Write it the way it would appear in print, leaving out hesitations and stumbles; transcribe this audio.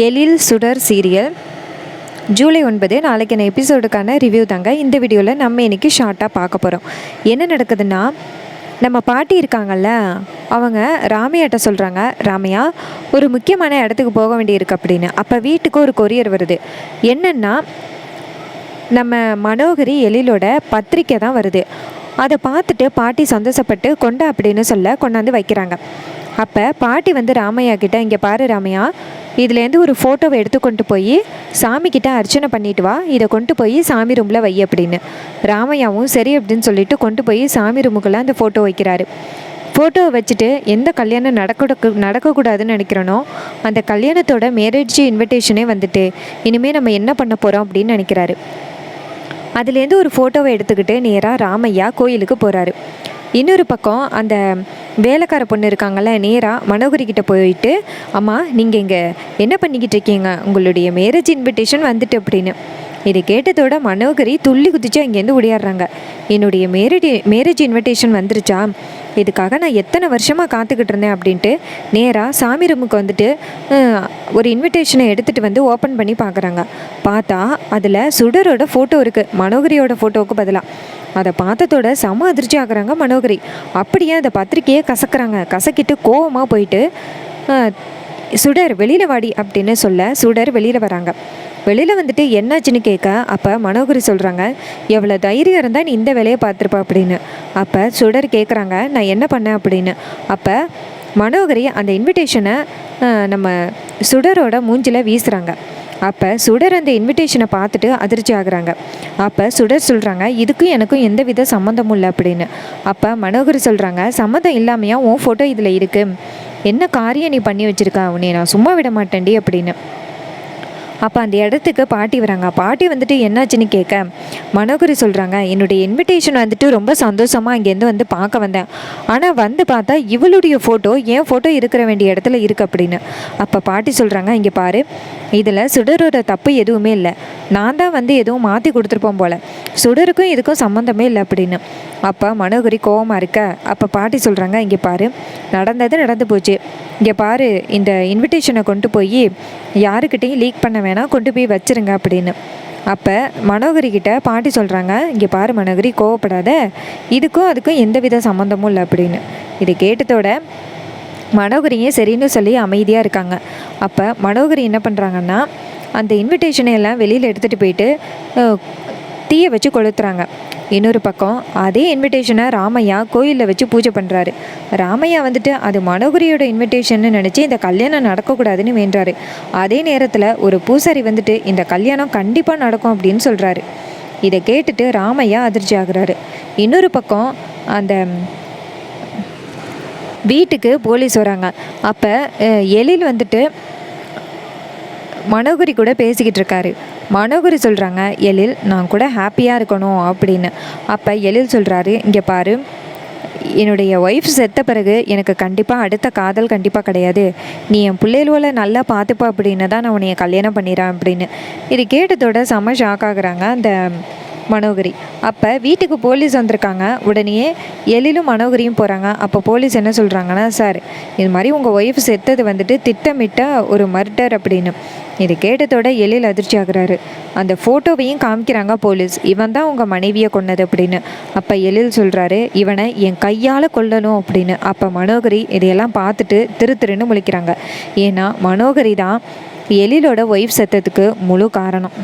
எழில் சுடர் சீரியல் ஜூலை 9 நாளைக்கான எபிசோடுக்கான ரிவ்யூ தாங்க இந்த வீடியோவில் நம்ம இன்றைக்கி ஷார்ட்டாக பார்க்க போகிறோம். என்ன நடக்குதுன்னா, நம்ம பாட்டி இருக்காங்கல்ல, அவங்க ராமையாட்ட சொல்கிறாங்க, ராமையா ஒரு முக்கியமான இடத்துக்கு போக வேண்டியிருக்கு அப்படின்னு. அப்போ வீட்டுக்கு ஒரு கொரியர் வருது. என்னென்னா, நம்ம மனோகரி எழிலோட பத்திரிக்கை தான் வருது. அதை பார்த்துட்டு பாட்டி சந்தோஷப்பட்டு கொண்டா அப்படின்னு சொல்ல கொண்டாந்து வைக்கிறாங்க. அப்போ பாட்டி வந்து ராமையா கிட்ட, இங்கே பாரு ராமையா, இதுலேருந்து ஒரு ஃபோட்டோவை எடுத்து கொண்டு போய் சாமிக்கிட்ட அர்ச்சனை பண்ணிட்டு வா, இதை கொண்டு போய் சாமி ரூமில் வை அப்படின்னு. ராமையாவும் சரி அப்படின்னு சொல்லிட்டு கொண்டு போய் சாமி ரூமுக்குள்ளே அந்த ஃபோட்டோ வைக்கிறாரு. ஃபோட்டோவை வச்சுட்டு எந்த கல்யாணம் நடக்கக்கூடாதுன்னு நினைக்கிறனோ அந்த கல்யாணத்தோட மேரேஜ் இன்விடேஷனே வந்துட்டு இனிமேல் நம்ம என்ன பண்ண போகிறோம் அப்படின்னு நினைக்கிறாரு. அதுலேருந்து ஒரு ஃபோட்டோவை எடுத்துக்கிட்டு நேராக ராமையா கோயிலுக்கு போகிறாரு. இன்னொரு பக்கம் அந்த வேலைக்கார பொண்ணு இருக்காங்கள்ல, நேராக மனோகரிக்கிட்ட போயிட்டு, அம்மா நீங்கள் இங்கே என்ன பண்ணிக்கிட்டு இருக்கீங்க, உங்களுடைய மேரேஜ் இன்விடேஷன் வந்துட்டு அப்படின்னு. இதை கேட்டதோட மனோகரி துள்ளி குதிச்சு அங்கேருந்து ஓடியாடுறாங்க. என்னுடைய மேரேஜ் இன்விடேஷன் வந்துருச்சா, இதுக்காக நான் எத்தனை வருஷமாக காத்துக்கிட்டு இருந்தேன் அப்படின்ட்டு நேராக சாமி ரூமுக்கு வந்துட்டு ஒரு இன்விடேஷனை எடுத்துகிட்டு வந்து ஓப்பன் பண்ணி பார்க்குறாங்க. பார்த்தா அதில் சுடரோட ஃபோட்டோ இருக்குது, மனோகரியோட ஃபோட்டோவுக்கு பதிலாக. அதை பார்த்ததோட செம அதிர்ச்சி ஆகுறாங்க மனோகரி. அப்படியே அந்த பத்திரிக்கையை கசக்குறாங்க. கசக்கிட்டு கோவமாக போயிட்டு, சுடர் வெளியில் வாடி அப்படின்னு சொல்ல சுடர் வெளியில் வராங்க. வெளியில் வந்துட்டு என்னாச்சுன்னு கேட்க, அப்போ மனோகரி சொல்கிறாங்க, எவ்வளோ தைரியம் இருந்தால் நீ இந்த வேலையை பார்த்துருப்பா அப்படின்னு. அப்போ சுடர் கேட்குறாங்க, நான் என்ன பண்ணேன் அப்படின்னு. அப்போ மனோகரி அந்த இன்விடேஷனை நம்ம சுடரோட மூஞ்சில் வீசுகிறாங்க. அப்போ சுடர் அந்த இன்விடேஷனை பார்த்துட்டு அதிர்ச்சி ஆகுறாங்க. அப்போ சுடர் சொல்கிறாங்க, இதுக்கும் எனக்கும் எந்த வித சம்மந்தமும் இல்லை அப்படின்னு. அப்போ மனோகரி சொல்கிறாங்க, சம்மந்தம் இல்லாமையா உன் ஃபோட்டோ இதில் இருக்குது, என்ன காரியம் நீ பண்ணி வச்சுருக்கா, உன்னை நான் சும்மா விட மாட்டேன்டி அப்படின்னு. அப்போ அந்த இடத்துக்கு பாட்டி வராங்க. பாட்டி வந்துட்டு என்னாச்சுன்னு கேட்க மனோகரி சொல்கிறாங்க, என்னுடைய இன்விடேஷன் வந்துட்டு ரொம்ப சந்தோஷமாக அங்கேருந்து வந்து பார்க்க வந்தேன். ஆனால் வந்து பார்த்தா இவளுடைய ஃபோட்டோ என் ஃபோட்டோ இருக்கிற வேண்டிய இடத்துல இருக்குது அப்படின்னு. அப்போ பாட்டி சொல்கிறாங்க, இங்கே பாரு, இதில் சுடரோட தப்பு எதுவுமே இல்லை, நான் தான் வந்து எதுவும் மாற்றி கொடுத்துருப்போம் போல், சுடருக்கும் இதுக்கும் சம்மந்தமே இல்லை அப்படின்னு. அப்போ மனோகரி கோவமாக இருக்க, அப்போ பாட்டி சொல்கிறாங்க, இங்கே பாரு, நடந்தது நடந்து போச்சு, இங்கே பாரு, இந்த இன்விடேஷனை கொண்டு போய் யாருக்கிட்டையும் லீக் பண்ண வேணாம், கொண்டு போய் வச்சுருங்க அப்படின்னு. அப்போ மனோகரி கிட்ட பாட்டி சொல்கிறாங்க, இங்கே பாரு மனோகரி, கோவப்படாத, இதுக்கும் அதுக்கும் எந்த வித சம்மந்தமும் இல்லை அப்படின்னு. இதை கேட்டதோட மனோகரியே சரின்னு சொல்லி அமைதியாக இருக்காங்க. அப்போ மனோகரி என்ன பண்ணுறாங்கன்னா, அந்த இன்விடேஷனை எல்லாம் வெளியில் எடுத்துகிட்டு போயிட்டு தீயை வச்சு கொளுத்துறாங்க. இன்னொரு பக்கம் அதே இன்விடேஷனை ராமையா கோயிலில் வச்சு பூஜை பண்ணுறாரு. ராமையா வந்துட்டு அது மனோகரியோட இன்விடேஷன்னு நினச்சி இந்த கல்யாணம் நடக்கக்கூடாதுன்னு வேண்டாரு. அதே நேரத்தில் ஒரு பூசாரி வந்துட்டு இந்த கல்யாணம் கண்டிப்பாக நடக்கும் அப்படின்னு சொல்கிறாரு. இதை கேட்டுட்டு ராமையா அதிர்ச்சி ஆகுறாரு. இன்னொரு பக்கம் அந்த வீட்டுக்கு போலீஸ் வராங்க. அப்போ எழில் வந்துட்டு மனோகரி கூட பேசிக்கிட்டு இருக்காரு. மனோகரி சொல்கிறாங்க, எழில் நான் கூட ஹாப்பியாக இருக்கணும் அப்படின்னு. அப்போ எழில் சொல்கிறாரு, இங்கே பாரு, என்னுடைய ஒய்ஃப் செத்த பிறகு எனக்கு கண்டிப்பாக அடுத்த காதல் கண்டிப்பாக கிடையாது, நீ என் பிள்ளைகளோட நல்லா பார்த்துப்பா அப்படின்னு தான் நான் உன்னைய கல்யாணம் பண்ணிடுறேன் அப்படின்னு. இது கேட்டதோட செம்ம ஷாக் ஆகுறாங்க அந்த மனோகரி. அப்போ வீட்டுக்கு போலீஸ் வந்திருக்காங்க. உடனே எழிலும் மனோகரியும் போகிறாங்க. அப்போ போலீஸ் என்ன சொல்கிறாங்கன்னா, சார், இது மாதிரி உங்கள் ஒய்ஃப் செத்தது வந்துட்டு திட்டமிட்ட ஒரு மர்டர் அப்படின்னு. இது கேட்டதோட எழில் அதிர்ச்சி ஆகுறாரு. அந்த ஃபோட்டோவையும் காமிக்கிறாங்க போலீஸ், இவன் தான் உங்கள் மனைவியை கொன்னது அப்படின்னு. அப்போ எழில் சொல்கிறாரு, இவனை என் கையால் கொல்லணும் அப்படின்னு. அப்போ மனோகரி இதையெல்லாம் பார்த்துட்டு திருன்னு முழிக்கிறாங்க. ஏன்னா மனோகரி தான் எழிலோட ஒய்ஃப் செத்ததுக்கு முழு காரணம்.